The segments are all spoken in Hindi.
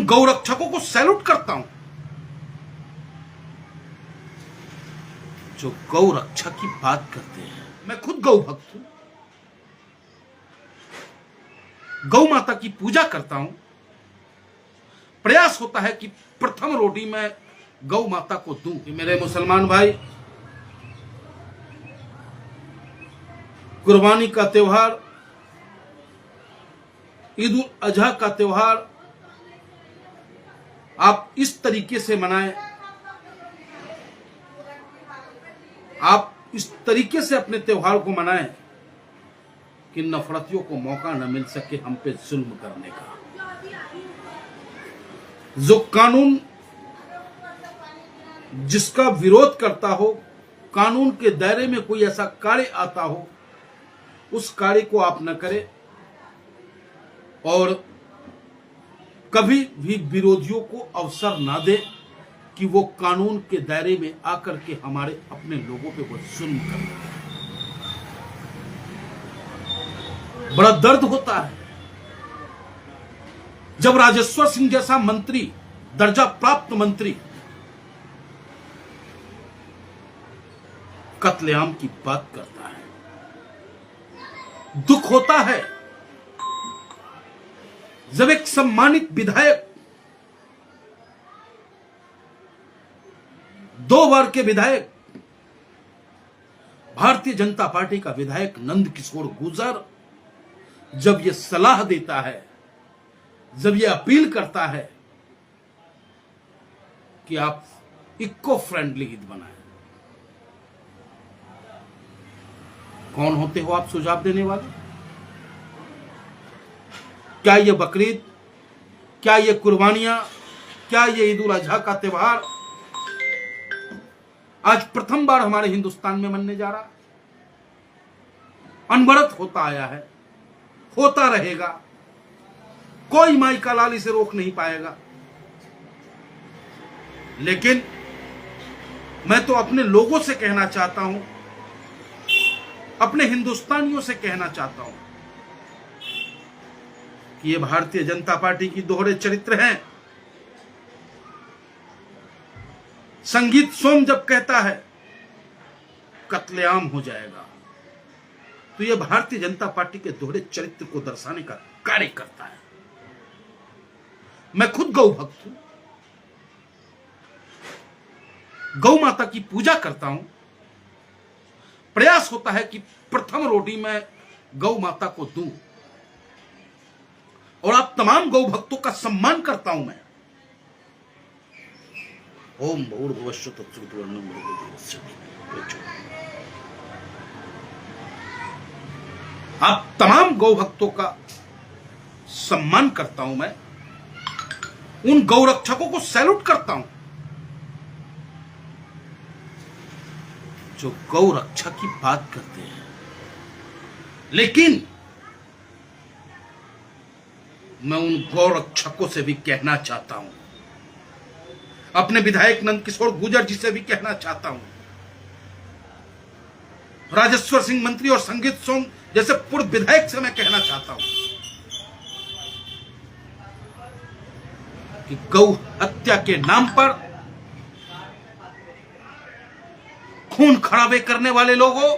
उन गौरक्षकों को सैल्यूट करता हूं जो गौ रक्षा की बात करते हैं। मैं खुद गौ भक्त हूं, गौ माता की पूजा करता हूं। प्रयास होता है कि प्रथम रोटी मैं गौ माता को दूं। मेरे मुसलमान भाई, कुर्बानी का त्योहार, ईद उल अजहा का त्योहार आप इस तरीके से मनाएं, आप इस तरीके से अपने त्योहार को मनाएं कि नफरतियों को मौका न मिल सके हम पे जुल्म करने का। जो कानून जिसका विरोध करता हो, कानून के दायरे में कोई ऐसा कार्य आता हो, उस कार्य को आप न करें और कभी भी विरोधियों को अवसर ना दे कि वो कानून के दायरे में आकर के हमारे अपने लोगों पे वो जुल्म करें। बड़ा दर्द होता है जब राजेश्वर सिंह जैसा मंत्री, दर्जा प्राप्त मंत्री, कत्लेआम की बात करता है। दुख होता है जब एक सम्मानित विधायक, 2 बार के विधायक, भारतीय जनता पार्टी का विधायक नंद किशोर गुर्जर जब यह सलाह देता है, जब यह अपील करता है कि आप इको फ्रेंडली ईद बनाएं। कौन होते हो आप सुझाव देने वाले? क्या ये बकरीद, क्या ये कुर्बानियां, क्या ये ईद उल अजहा का त्योहार आज प्रथम बार हमारे हिंदुस्तान में मनने जा रहा? अनवरत होता आया है, होता रहेगा, कोई माई का लाल इसे रोक नहीं पाएगा। लेकिन मैं तो अपने लोगों से कहना चाहता हूं, अपने हिंदुस्तानियों से कहना चाहता हूं कि ये भारतीय जनता पार्टी की दोहरे चरित्र हैं। संगीत सोम जब कहता है कत्लेआम हो जाएगा, तो यह भारतीय जनता पार्टी के दोहरे चरित्र को दर्शाने का कार्य करता है। मैं खुद गौ भक्त हूं, गौ माता की पूजा करता हूं। प्रयास होता है कि प्रथम रोटी मैं गौ माता को दूं और आप तमाम गौ भक्तों का सम्मान करता हूं मैं। ओम भूर्भुवस्सुः तत्सवितुर्वरेण्यं भर्गो देवस्य धीमहि। आप तमाम गौ भक्तों का सम्मान करता हूं मैं, उन गौ रक्षकों को सैल्यूट करता हूं जो गौ रक्षा की बात करते हैं। लेकिन मैं उन गौ रक्षकों से भी कहना चाहता हूं, अपने विधायक नंद किशोर गुर्जर जी से भी कहना चाहता हूं, राजेश्वर सिंह मंत्री और संगीत सोम जैसे पूर्व विधायक से मैं कहना चाहता हूं कि गौ हत्या के नाम पर खून खराबे करने वाले लोगों,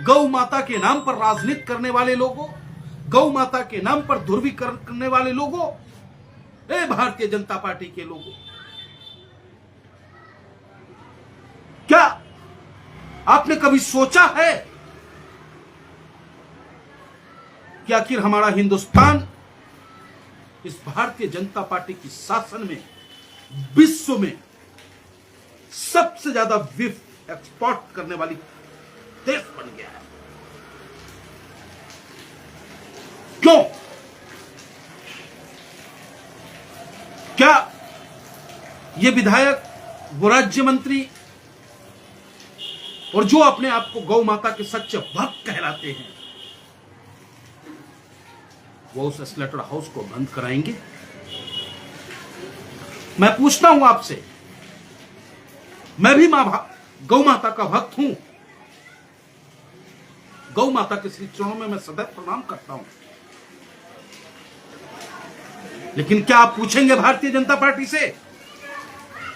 गौ माता के नाम पर राजनीति करने वाले लोगों, गौ माता के नाम पर ध्रुवीकरण करने वाले लोगों, ए भारतीय जनता पार्टी के लोगों, क्या आपने कभी सोचा है कि आखिर हमारा हिंदुस्तान इस भारतीय जनता पार्टी की शासन में विश्व में सबसे ज्यादा बीफ एक्सपोर्ट करने वाली देश बन गया है? क्यों? क्या ये विधायक, वो राज्य मंत्री और जो अपने आप को गौ माता के सच्चे भक्त कहलाते हैं, वो उस स्लेटर हाउस को बंद कराएंगे? मैं पूछता हूं आपसे, मैं भी गौ माता का भक्त हूं, गौ माता के श्री चरणों में मैं सदैव प्रणाम करता हूं। लेकिन क्या आप पूछेंगे भारतीय जनता पार्टी से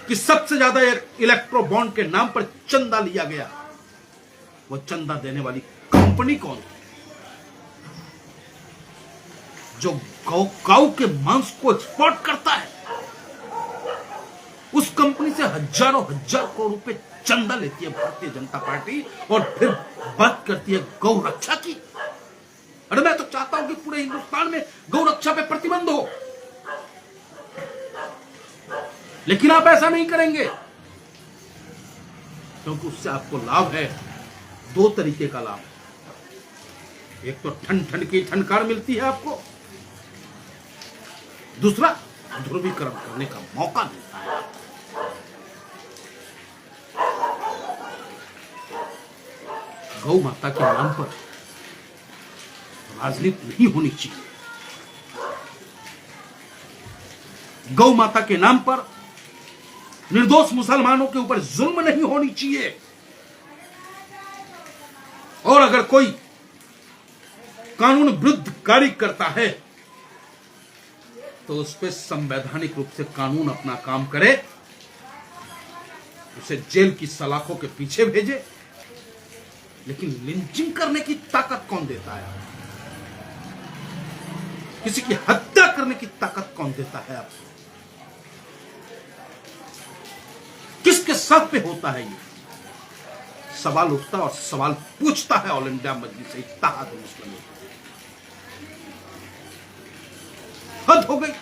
कि सबसे ज्यादा इलेक्ट्रो बॉन्ड के नाम पर चंदा लिया गया, वो चंदा देने वाली कंपनी कौन थी? जो काऊ के मांस को एक्सपोर्ट करता है, उस कंपनी से हजारों हजार करोड़ रुपए चंदा लेती है भारतीय जनता पार्टी और फिर बात करती है गौ रक्षा की। अरे मैं तो चाहता हूं कि पूरे हिंदुस्तान में गौ रक्षा पे प्रतिबंध हो, लेकिन आप ऐसा नहीं करेंगे क्योंकि उससे आपको लाभ है, दो तरीके का लाभ है। एक तो ठंड ठंड की ठनकार मिलती है आपको, दूसरा ध्रुवीकरण करने का मौका मिलता है। गौ माता के नाम पर राजनीति नहीं होनी चाहिए। गौ माता के नाम पर निर्दोष मुसलमानों के ऊपर जुल्म नहीं होनी चाहिए। और अगर कोई कानून विरुद्ध कार्य करता है तो उस पर संवैधानिक रूप से कानून अपना काम करे, उसे जेल की सलाखों के पीछे भेजे। लेकिन लिंचिंग करने की ताकत कौन देता है? किसी की हत्या करने की ताकत कौन देता है आपको? किसके सर पे होता है ये सवाल उठता और सवाल पूछता है ऑल इंडिया मजलिस इत्तेहाद मुस्लिमीन। हद हो गई।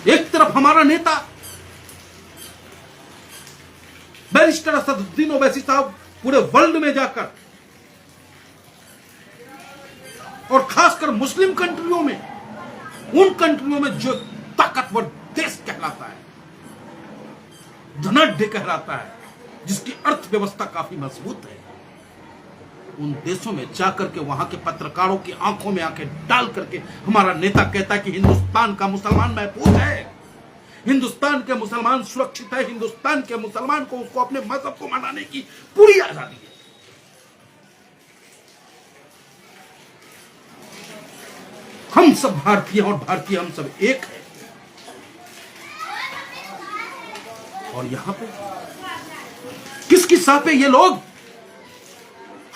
एक तरफ हमारा नेता बैरिस्टर असदुद्दीन ओवैसी साहब पूरे वर्ल्ड में जाकर और खासकर मुस्लिम कंट्रियों में, उन कंट्रियों में जो ताकतवर देश कहलाता है, धनाढ्य कहलाता है, जिसकी अर्थव्यवस्था काफी मजबूत है, उन देशों में जाकर के वहां के पत्रकारों की आंखों में आंखें डाल करके हमारा नेता कहता है कि हिंदुस्तान का मुसलमान महफूज है, हिंदुस्तान के मुसलमान सुरक्षित है, हिंदुस्तान के मुसलमान को उसको अपने मजहब को मनाने की पूरी आजादी है। हम सब भारतीय और भारतीय हम सब एक है। और यहां पे किसकी साथ पे ये लोग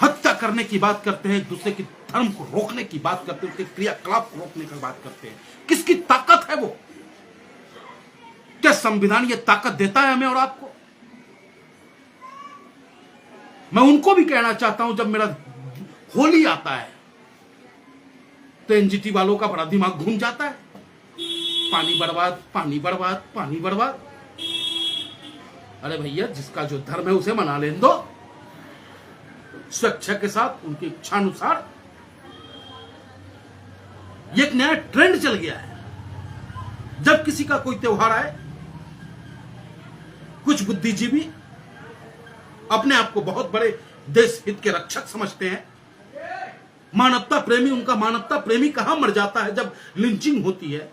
हत्या करने की बात करते हैं, एक दूसरे के धर्म को रोकने की बात करते हैं, उसके क्रियाकलाप को रोकने की बात करते हैं। किसकी ताकत है वो? क्या संविधान ये ताकत देता है हमें और आपको? मैं उनको भी कहना चाहता हूं, जब मेरा होली आता है तो एनजीटी वालों का बड़ा दिमाग घूम जाता है। पानी बर्बाद, पानी बर्बाद, पानी बर्बाद। अरे भैया, जिसका जो धर्म है उसे मना लेने दो स्वेच्छा के साथ, उनकी इच्छा अनुसार। ये एक नया ट्रेंड चल गया है। जब किसी का कोई त्योहार आए, कुछ बुद्धिजीवी अपने आप को बहुत बड़े देश हित के रक्षक समझते हैं। मानवता प्रेमी, उनका मानवता प्रेमी कहां मर जाता है जब लिंचिंग होती है?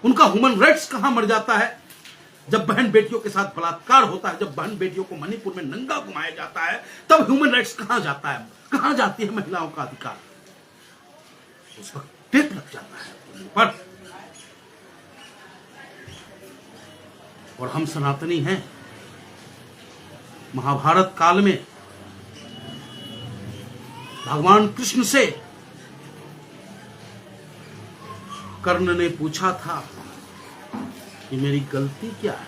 उनका ह्यूमन राइट्स कहां मर जाता है जब बहन बेटियों के साथ बलात्कार होता है, जब बहन बेटियों को मणिपुर में नंगा घुमाया जाता है? तब ह्यूमन राइट्स कहां जाता है? कहां जाती है महिलाओं का अधिकार? उस वक्त टेप लग जाता है पर। और हम सनातनी हैं। महाभारत काल में भगवान कृष्ण से कर्ण ने पूछा था कि मेरी गलती क्या है।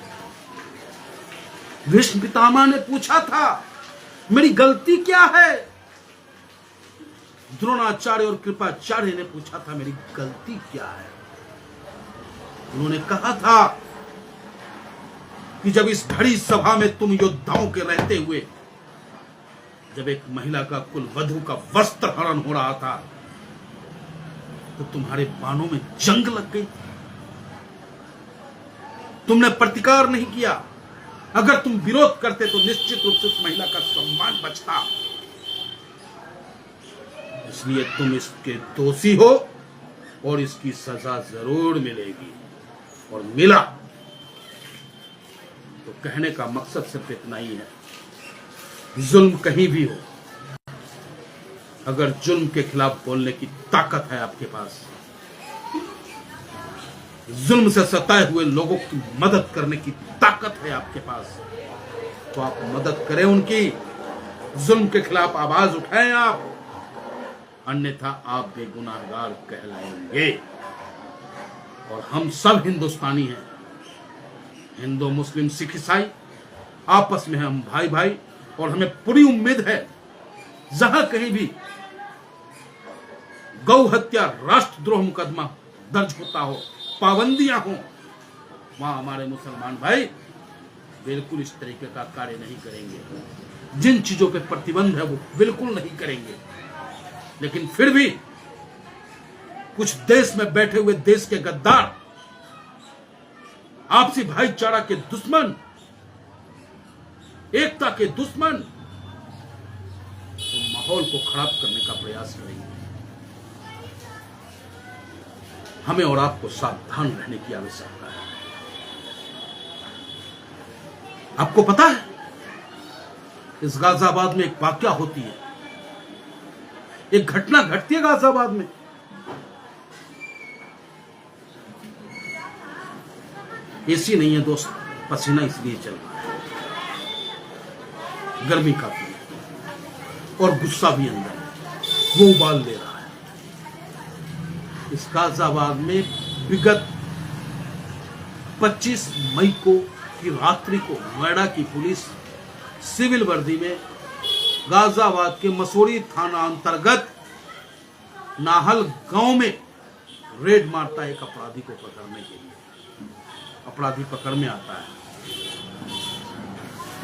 भीष्म पितामह ने पूछा था मेरी गलती क्या है। द्रोणाचार्य और कृपाचार्य ने पूछा था मेरी गलती क्या है। उन्होंने कहा था कि जब इस बड़ी सभा में तुम योद्धाओं के रहते हुए, जब एक महिला का कुल वधू का वस्त्र हरण हो रहा था, तो तुम्हारे बाणों में जंग लग गई। तुमने प्रतिकार नहीं किया। अगर तुम विरोध करते तो निश्चित रूप से उस महिला का सम्मान बचता। इसलिए तुम इसके दोषी हो और इसकी सजा जरूर मिलेगी। और मिला। तो कहने का मकसद सिर्फ इतना ही है, जुल्म कहीं भी हो, अगर जुल्म के खिलाफ बोलने की ताकत है आपके पास, जुल्म से सताए हुए लोगों की मदद करने की ताकत है आपके पास, तो आप मदद करें उनकी, जुल्म के खिलाफ आवाज उठाएं आप, अन्यथा आप बेगुनाहगार कहलाएंगे। और हम सब हिंदुस्तानी हैं, हिंदू मुस्लिम सिख ईसाई आपस में हम भाई भाई, और हमें पूरी उम्मीद है जहां कहीं भी गौ हत्या राष्ट्रद्रोह मुकदमा दर्ज होता हो, पाबंदियां हो, वहां हमारे मुसलमान भाई बिल्कुल इस तरीके का कार्य नहीं करेंगे। जिन चीजों पे प्रतिबंध है वो बिल्कुल नहीं करेंगे। लेकिन फिर भी कुछ देश में बैठे हुए देश के गद्दार, आपसी भाईचारा के दुश्मन, एकता के दुश्मन, वो माहौल को खराब करने का प्रयास करेंगे। हमें और आपको सावधान रहने की आवश्यकता है। आपको पता है इस गाजियाबाद में एक वाकया होती है, एक घटना घटती है गाजियाबाद में। एसी नहीं है दोस्त, पसीना इसलिए चल रहा है, गर्मी काफी है और गुस्सा भी अंदर है, वो उबाल ले रहा है। इस गाजियाबाद में विगत 25 मई को की रात्रि को नोएडा की पुलिस सिविल वर्दी में गाजियाबाद के मसूरी थाना अंतर्गत नाहल गांव में रेड मारता है एक अपराधी को पकड़ने के लिए। अपराधी पकड़ में आता है,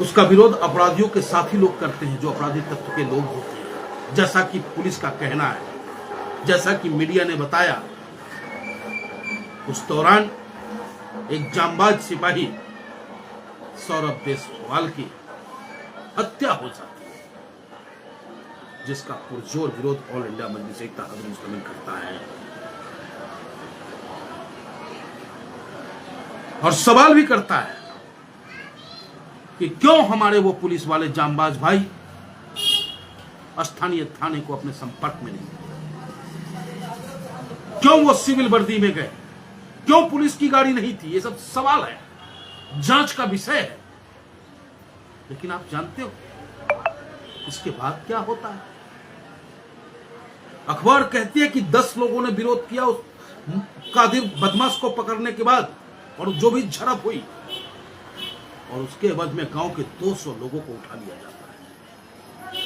उसका विरोध अपराधियों के साथी लोग करते हैं जो अपराधी तत्व के लोग होते हैं, जैसा कि पुलिस का कहना है, जैसा कि मीडिया ने बताया। उस दौरान एक जांबाज सिपाही सौरभ देसवाल की हत्या हो जाती है, जिसका पुरजोर विरोध ऑल इंडिया मजलिस इत्तेहाद मुस्लिमीन करता है। और सवाल भी करता है कि क्यों हमारे वो पुलिस वाले जांबाज भाई स्थानीय थाने को अपने संपर्क में नहीं गए, क्यों वो सिविल वर्दी में गए, क्यों पुलिस की गाड़ी नहीं थी। ये सब सवाल है, जांच का विषय है। लेकिन आप जानते हो इसके बाद क्या होता है? अखबार कहती है कि 10 लोगों ने विरोध किया उस कादिर बदमाश को पकड़ने के बाद, और जो भी झड़प हुई, और उसके एवज में गांव के 200 लोगों को उठा लिया जाता है।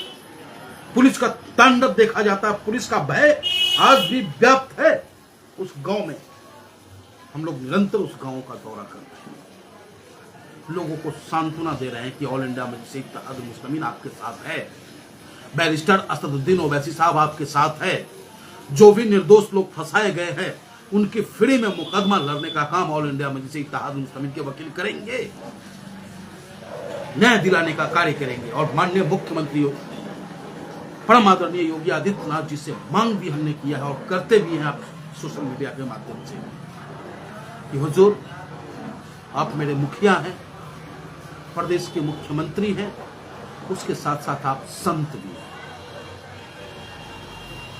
पुलिस का तांडव देखा जाता है, पुलिस का भय आज भी व्याप्त है उस गांव में। हम लोग निरंतर उस गांव का दौरा कर रहे हैं, लोगों को सांत्वना दे रहे हैं कि ऑल इंडिया मजलिस इत्तेहाद मुस्लिमीन आपके साथ है, बैरिस्टर असदुद्दीन ओवैसी साहब आपके साथ है। जो भी निर्दोष लोग फंसाए गए हैं उनकी फ्री में मुकदमा लड़ने का काम ऑल इंडिया मजलिस इत्तेहाद मुस्लिमीन के वकील करेंगे, न्याय दिलाने का कार्य करेंगे। और माननीय मुख्यमंत्री परम आदरणीय योगी आदित्यनाथ जी से मांग भी हमने किया है और करते भी हैं आप सोशल मीडिया के माध्यम से कि हुजूर आप मेरे मुखिया हैं, प्रदेश के मुख्यमंत्री हैं, उसके साथ साथ आप संत भी हैं,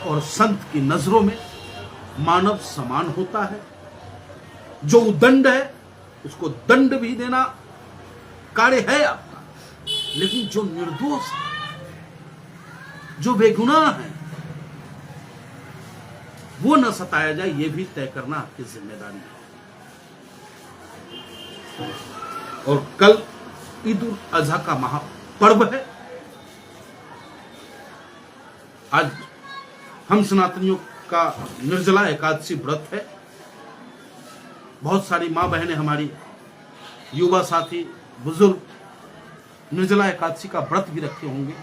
और संत की नजरों में मानव समान होता है। जो उदंड है उसको दंड भी देना कार्य है आपका, लेकिन जो निर्दोष है, जो बेगुनाह है, वो न सताया जाए, ये भी तय करना आपकी जिम्मेदारी है। और कल ईद उल अजहा का महापर्व है। आज हम सनातनियों का निर्जला एकादशी व्रत है। बहुत सारी मां बहनें हमारी, युवा साथी, बुजुर्ग निर्जला एकादशी का व्रत भी रखे होंगे।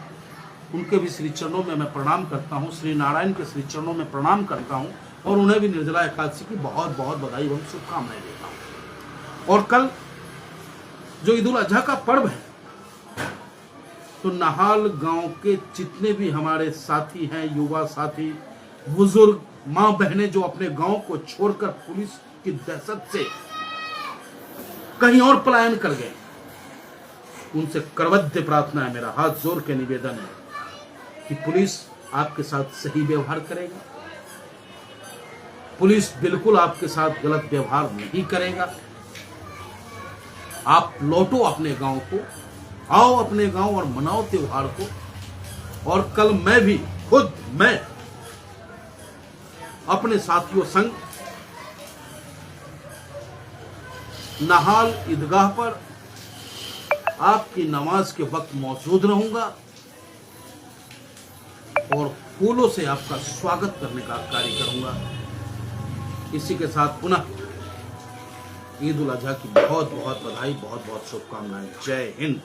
उनके भी श्री चरणों में मैं प्रणाम करता हूं, श्री नारायण के श्री चरणों में प्रणाम करता हूं, और उन्हें भी निर्जला एकादशी की बहुत बहुत बधाई एवं शुभकामनाएं देता हूं। और कल जो ईद उल अजहा का पर्व है, तो नाहल गांव के जितने भी हमारे साथी हैं, युवा साथी, बुजुर्ग, मां बहनें जो अपने गांव को छोड़कर पुलिस की दहशत से कहीं और पलायन कर गए, उनसे करवद्य प्रार्थना है, मेरा हाथ जोड़ के निवेदन है कि पुलिस आपके साथ सही व्यवहार करेगा। पुलिस बिल्कुल आपके साथ गलत व्यवहार नहीं करेगा। आप लौटो अपने गांव को, आओ अपने गांव और मनाओ त्योहार को। और कल मैं भी खुद मैं अपने साथियों संग नाहाल ईदगाह पर आपकी नमाज के वक्त मौजूद रहूंगा और फूलों से आपका स्वागत करने का कार्य करूंगा। इसी के साथ पुनः ईद उल अजहा की बहुत बहुत बधाई, बहुत बहुत शुभकामनाएं। जय हिंद।